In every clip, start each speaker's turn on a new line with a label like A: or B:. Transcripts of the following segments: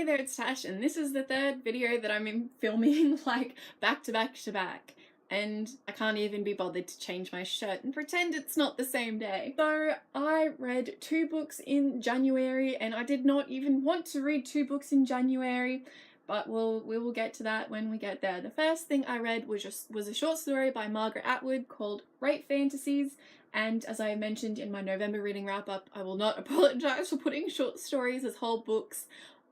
A: Hey there, it's Tash, and this is the third video that I'm filming like back to back to back. And I can't even be bothered to change my shirt and pretend it's not the same day. So I read 2 books in January, and I did not even want to read 2 books in January, but we will get to that when we get there. The first thing I read was a short story by Margaret Atwood called Rape Fantasies. And as I mentioned in my November reading wrap-up, I will not apologise for putting short stories as whole books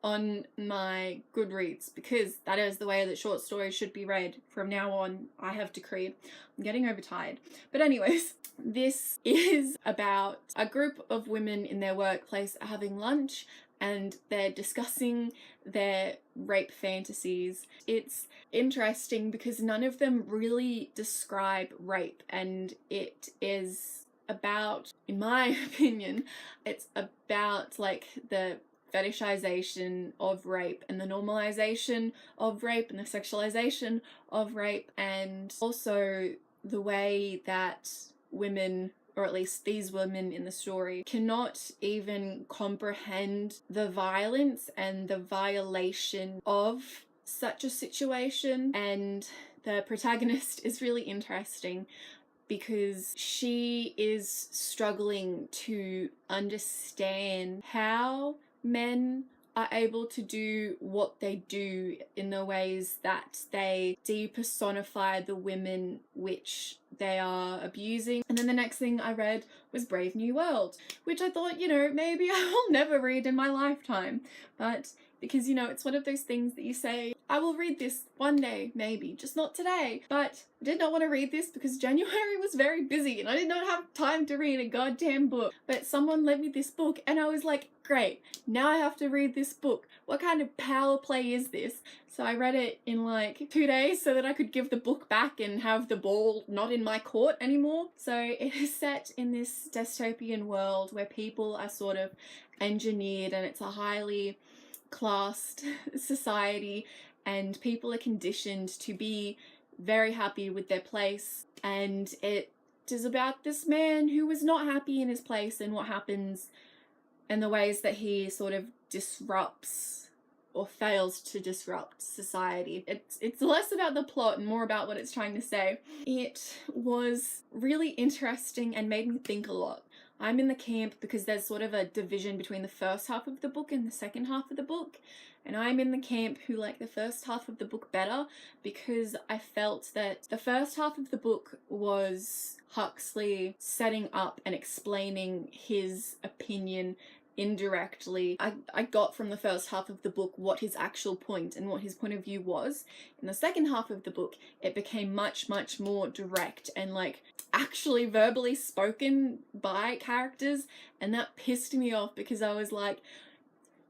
A: on my Goodreads, because that is the way that short stories should be read. From now on, I have decreed. I'm getting overtired. But anyways, this is about a group of women in their workplace having lunch, and they're discussing their rape fantasies. It's interesting because none of them really describe rape, and it is about, in my opinion, it's about like the fetishization of rape and the normalization of rape and the sexualization of rape, and also the way that women, or at least these women in the story, cannot even comprehend the violence and the violation of such a situation. And the protagonist is really interesting because she is struggling to understand how men are able to do what they do in the ways that they depersonify the women which they are abusing. And then the next thing I read was Brave New World, which I thought, you know, maybe I will never read in my lifetime. But because, you know, it's one of those things that you say, I will read this one day, maybe, just not today. But I did not want to read this because January was very busy and I did not have time to read a goddamn book. But someone lent me this book and I was like, great, now I have to read this book. What kind of power play is this? So I read it in like 2 days so that I could give the book back and have the ball not in my court anymore. So it is set in this dystopian world where people are sort of engineered, and it's a highly classed society, and people are conditioned to be very happy with their place. And it is about this man who is not happy in his place and what happens and the ways that he sort of disrupts or fails to disrupt society. It's less about the plot and more about what it's trying to say. It was really interesting and made me think a lot. I'm in the camp because there's sort of a division between the first half of the book and the second half of the book. And I'm in the camp who like the first half of the book better, because I felt that the first half of the book was Huxley setting up and explaining his opinion indirectly. I got from the first half of the book what his actual point and what his point of view was. In the second half of the book, it became much more direct and like actually verbally spoken by characters, and that pissed me off because I was like,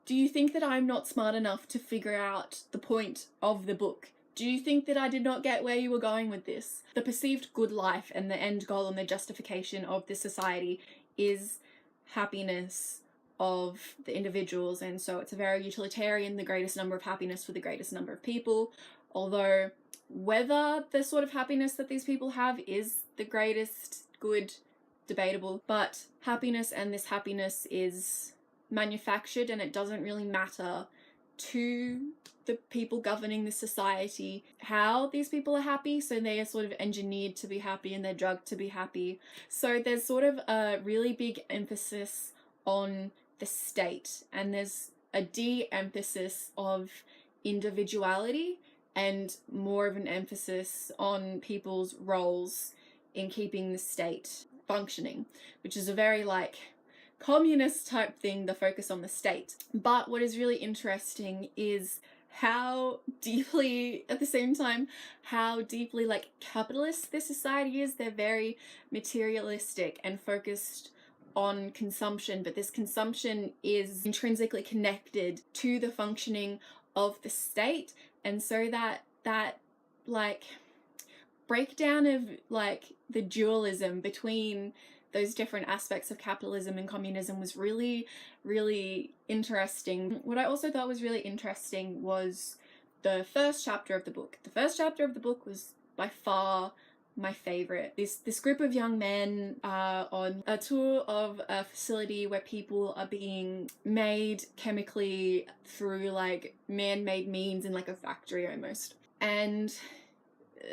A: do you think that I'm not smart enough to figure out the point of the book? Do you think that I did not get where you were going with this? The perceived good life and the end goal and the justification of this society is happiness of the individuals, and so it's a very utilitarian, the greatest number of happiness for the greatest number of people. Although whether the sort of happiness that these people have is the greatest good, debatable. But happiness, and this happiness is manufactured, and it doesn't really matter to the people governing the society how these people are happy, so they are sort of engineered to be happy and they're drugged to be happy. So there's sort of a really big emphasis on the state, and there's a de-emphasis of individuality and more of an emphasis on people's roles in keeping the state functioning, which is a very like communist type thing, the focus on the state. But what is really interesting is how deeply, at the same time, how deeply like capitalist this society is. They're very materialistic and focused on consumption, but this consumption is intrinsically connected to the functioning of the state. And so that like breakdown of like the dualism between those different aspects of capitalism and communism was really interesting. What I also thought was really interesting was the first chapter of the book. The first chapter of the book was by far my favorite. This group of young men are on a tour of a facility where people are being made chemically through like man-made means in like a factory almost. And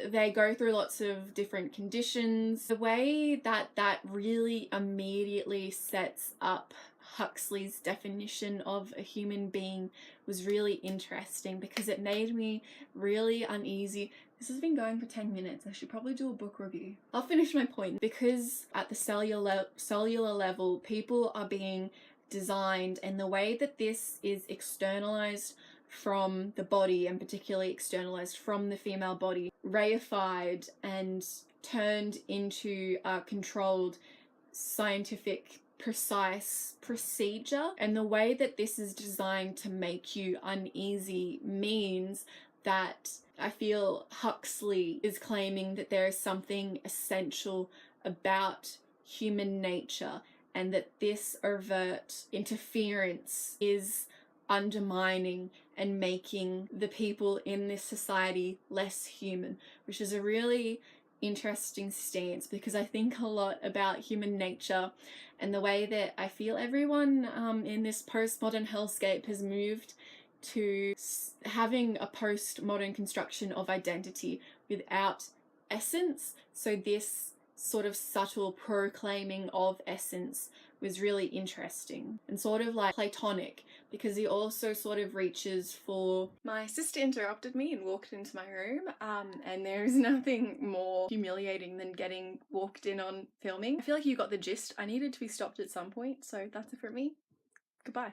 A: they go through lots of different conditions. The way that really immediately sets up Huxley's definition of a human being was really interesting because it made me really uneasy. This has been going for 10 minutes. I should probably do a book review. I'll finish my point. Because at the cellular level, people are being designed, and the way that this is externalized from the body, and particularly externalized from the female body, reified and turned into a controlled, scientific, precise procedure. And the way that this is designed to make you uneasy means that I feel Huxley is claiming that there is something essential about human nature, and that this overt interference is undermining and making the people in this society less human, which is a really interesting stance because I think a lot about human nature and the way that I feel everyone in this postmodern hellscape has moved to having a postmodern construction of identity without essence. So this sort of subtle proclaiming of essence was really interesting and sort of like Platonic, because he also sort of reaches for... My sister interrupted me and walked into my room, and there is nothing more humiliating than getting walked in on filming. I feel like you got the gist. I needed to be stopped at some point, so that's it for me. Goodbye.